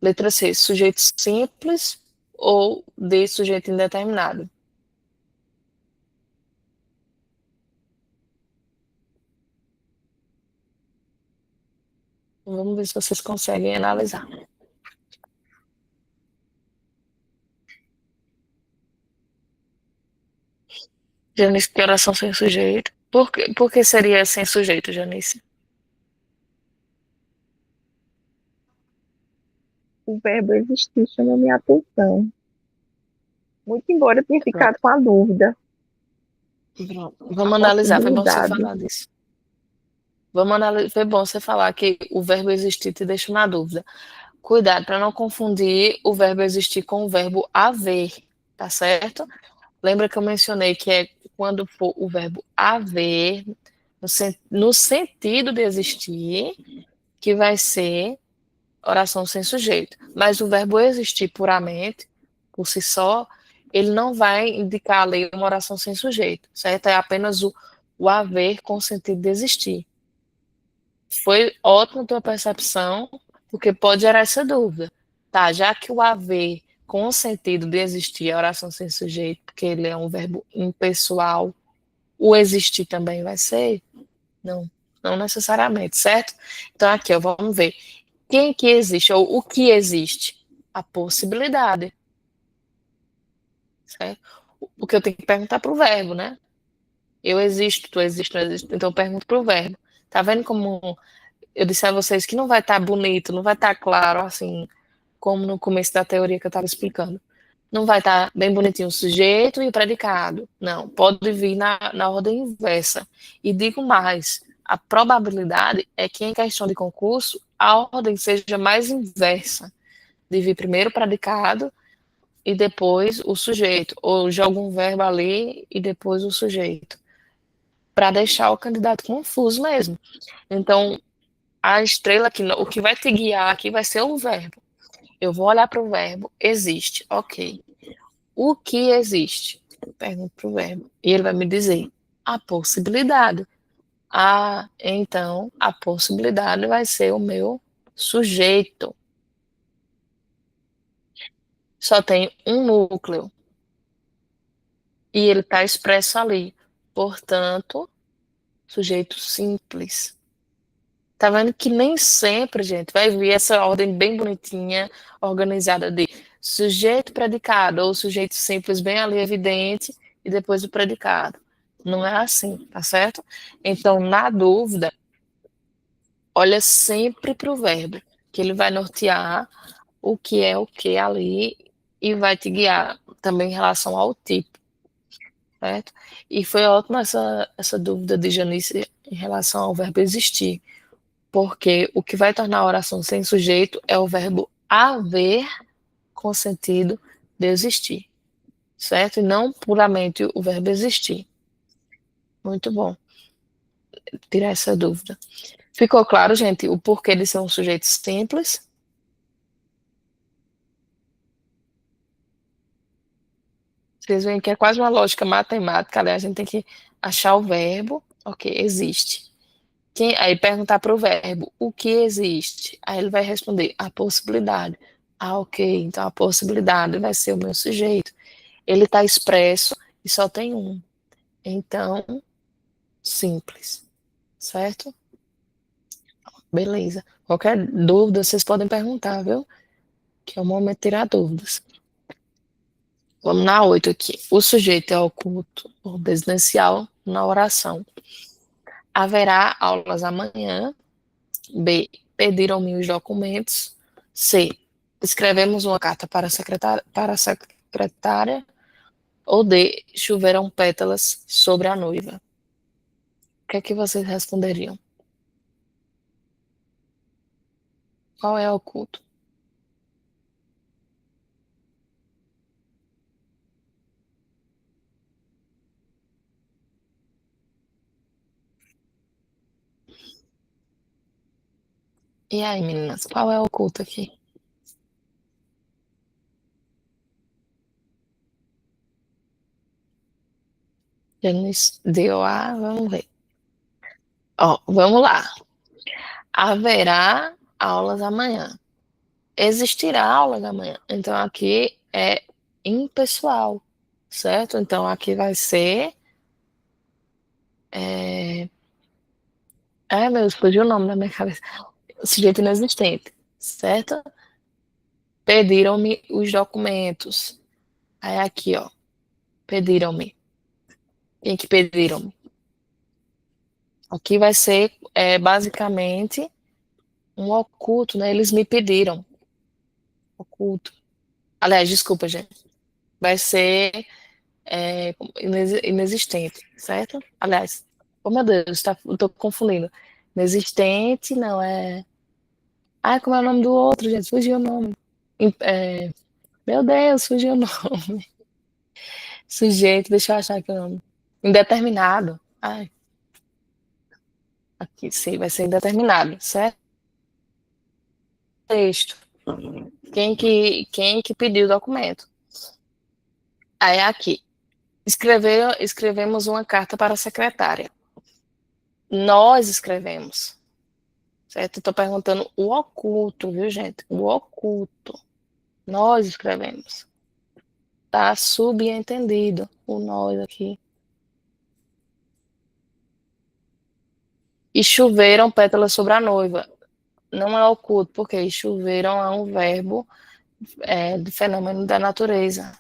Letra C, sujeito simples. Ou D, sujeito indeterminado. Vamos ver se vocês conseguem analisar. Janice, que oração sem sujeito? Por que seria sem sujeito, Janice? O verbo existir chama minha atenção. Muito embora eu tenha ficado Pronto. com a dúvida. Vamos A analisar, foi bom você possibilidade. falar disso. Vamos analisar, foi bom você falar que o verbo existir te deixa na dúvida. Cuidado para não confundir o verbo existir com o verbo haver, tá certo? Lembra que eu mencionei que é quando for o verbo haver, no sentido de existir, que vai ser oração sem sujeito. Mas o verbo existir puramente, por si só, ele não vai indicar ali uma oração sem sujeito, certo? É apenas o haver com o sentido de existir. Foi ótima a tua percepção, porque pode gerar essa dúvida. Tá, já que o haver com o sentido de existir é oração sem sujeito, porque ele é um verbo impessoal, o existir também vai ser? Não, não necessariamente, certo? Então aqui, ó, vamos ver. Quem que existe, ou o que existe? A possibilidade, certo? O que eu tenho que perguntar para o verbo, né? Eu existo, tu existes, tu existes, então eu pergunto para o verbo. Tá vendo como eu disse a vocês que não vai estar bonito, não vai estar claro, assim, como no começo da teoria que eu estava explicando. Não vai estar bem bonitinho o sujeito e o predicado. Não, pode vir na ordem inversa. E digo mais, a probabilidade é que em questão de concurso, a ordem seja mais inversa, de vir primeiro o predicado e depois o sujeito, ou joga um verbo ali e depois o sujeito, para deixar o candidato confuso mesmo. Então, a estrela aqui, o que vai te guiar aqui vai ser o verbo. Eu vou olhar para o verbo, existe, ok. O que existe? Eu pergunto para o verbo. E ele vai me dizer a possibilidade. Ah, então a possibilidade vai ser o meu sujeito. Só tem um núcleo. E ele está expresso ali. Portanto, sujeito simples. Tá vendo que nem sempre, gente, vai vir essa ordem bem bonitinha, organizada de sujeito, predicado, ou sujeito simples bem ali evidente, e depois o predicado. Não é assim, tá certo? Então, na dúvida, olha sempre para o verbo, que ele vai nortear o que é o que ali e vai te guiar também em relação ao tipo, certo? E foi ótima essa dúvida de Janice em relação ao verbo existir. porque o que vai tornar a oração sem sujeito é o verbo haver com sentido de existir, certo? E não puramente o verbo existir. Muito bom tirar essa dúvida. Ficou claro, gente, o porquê de ser um sujeito simples? Vocês veem que é quase uma lógica matemática, aliás, a gente tem que achar o verbo, ok, existe. Aí perguntar para o verbo, o que existe? Aí ele vai responder, a possibilidade. Ah, ok, então a possibilidade vai ser o meu sujeito. Ele está expresso e só tem um. Então, simples, certo? Beleza. Qualquer dúvida, vocês podem perguntar, viu? Que é o momento de tirar dúvidas. Vamos na 8 aqui. O sujeito é oculto ou residencial na oração. Haverá aulas amanhã. B. Pediram-me os documentos. C. Escrevemos uma carta para a secretária. Ou D. Choveram pétalas sobre a noiva. O que é que vocês responderiam? Qual é oculto? E aí, meninas, qual é oculto aqui? Gênesis deu A, vamos ver. Ó, vamos lá. Haverá aulas amanhã. Existirá aulas amanhã. Então, aqui é impessoal, certo? Então, aqui vai ser. Ai, meu Deus, fugiu o nome da minha cabeça. Sujeito inexistente, certo? Pediram-me os documentos. Aí, aqui, ó. Pediram-me. Quem que pediram-me? Aqui vai ser basicamente um oculto, né? Eles me pediram. Oculto. Aliás, desculpa, gente. Vai ser inexistente, certo? Aliás, oh meu Deus, eu tô confundindo. Inexistente não é. Ai, como é o nome do outro, gente? Fugiu o nome. Meu Deus, fugiu o nome. Sujeito, deixa eu achar aqui o nome. Indeterminado. Ai, aqui sim, vai ser indeterminado, certo? Texto. Quem que pediu o documento? Aí aqui. Escrevemos uma carta para a secretária. Nós escrevemos. Certo? Estou perguntando o oculto, viu, gente? O oculto. Nós escrevemos. Tá subentendido o nós aqui. E choveram pétalas sobre a noiva. Não é oculto, porque choveram é um verbo de fenômeno da natureza.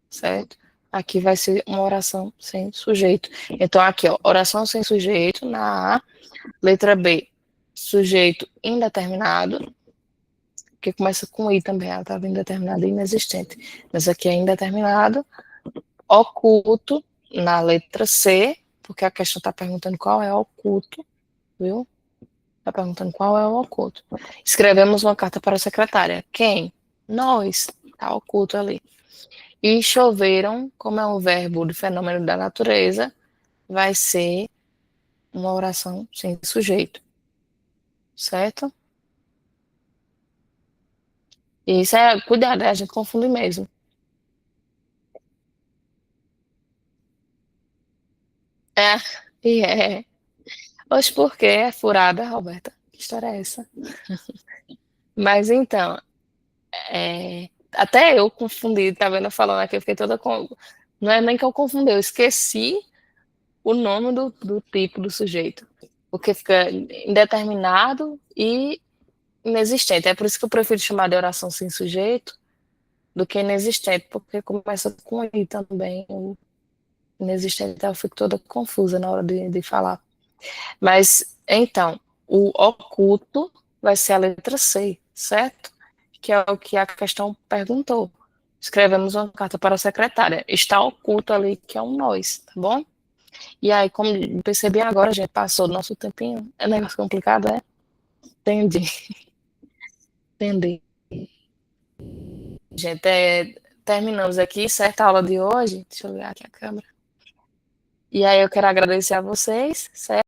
Certo? Aqui vai ser uma oração sem sujeito. Então, aqui, ó, oração sem sujeito na A. Letra B, sujeito indeterminado, que começa com I também, ela estava indeterminada e inexistente. Mas aqui é indeterminado. Oculto, na letra C, porque a questão está perguntando qual é o oculto, viu? Está perguntando qual é o oculto. Escrevemos uma carta para a secretária. Quem? Nós. Está oculto ali. E choveram, como é um verbo de fenômeno da natureza, vai ser uma oração sem sujeito. Certo? E isso é, cuidado, a gente confunde mesmo. É, e é. Oxe, por quê? É furada, Roberta? Que história é essa? Mas então, até eu confundi, tá vendo? Falando aqui, eu fiquei toda com. Não é nem que eu confundi, eu esqueci o nome do tipo do sujeito. Porque fica indeterminado e inexistente. É por isso que eu prefiro chamar de oração sem sujeito do que inexistente, porque começa com I também. O inexistente eu fico toda confusa na hora de falar. Mas, então, o oculto vai ser a letra C, certo? Que é o que a questão perguntou. Escrevemos uma carta para a secretária. Está oculto ali, que é um nós, tá bom? E aí, como percebi agora, a gente passou do nosso tempinho. É negócio complicado, é? Entendi, entendi. Gente, terminamos aqui, certa aula de hoje. Deixa eu ligar aqui a câmera. E aí eu quero agradecer a vocês, certo?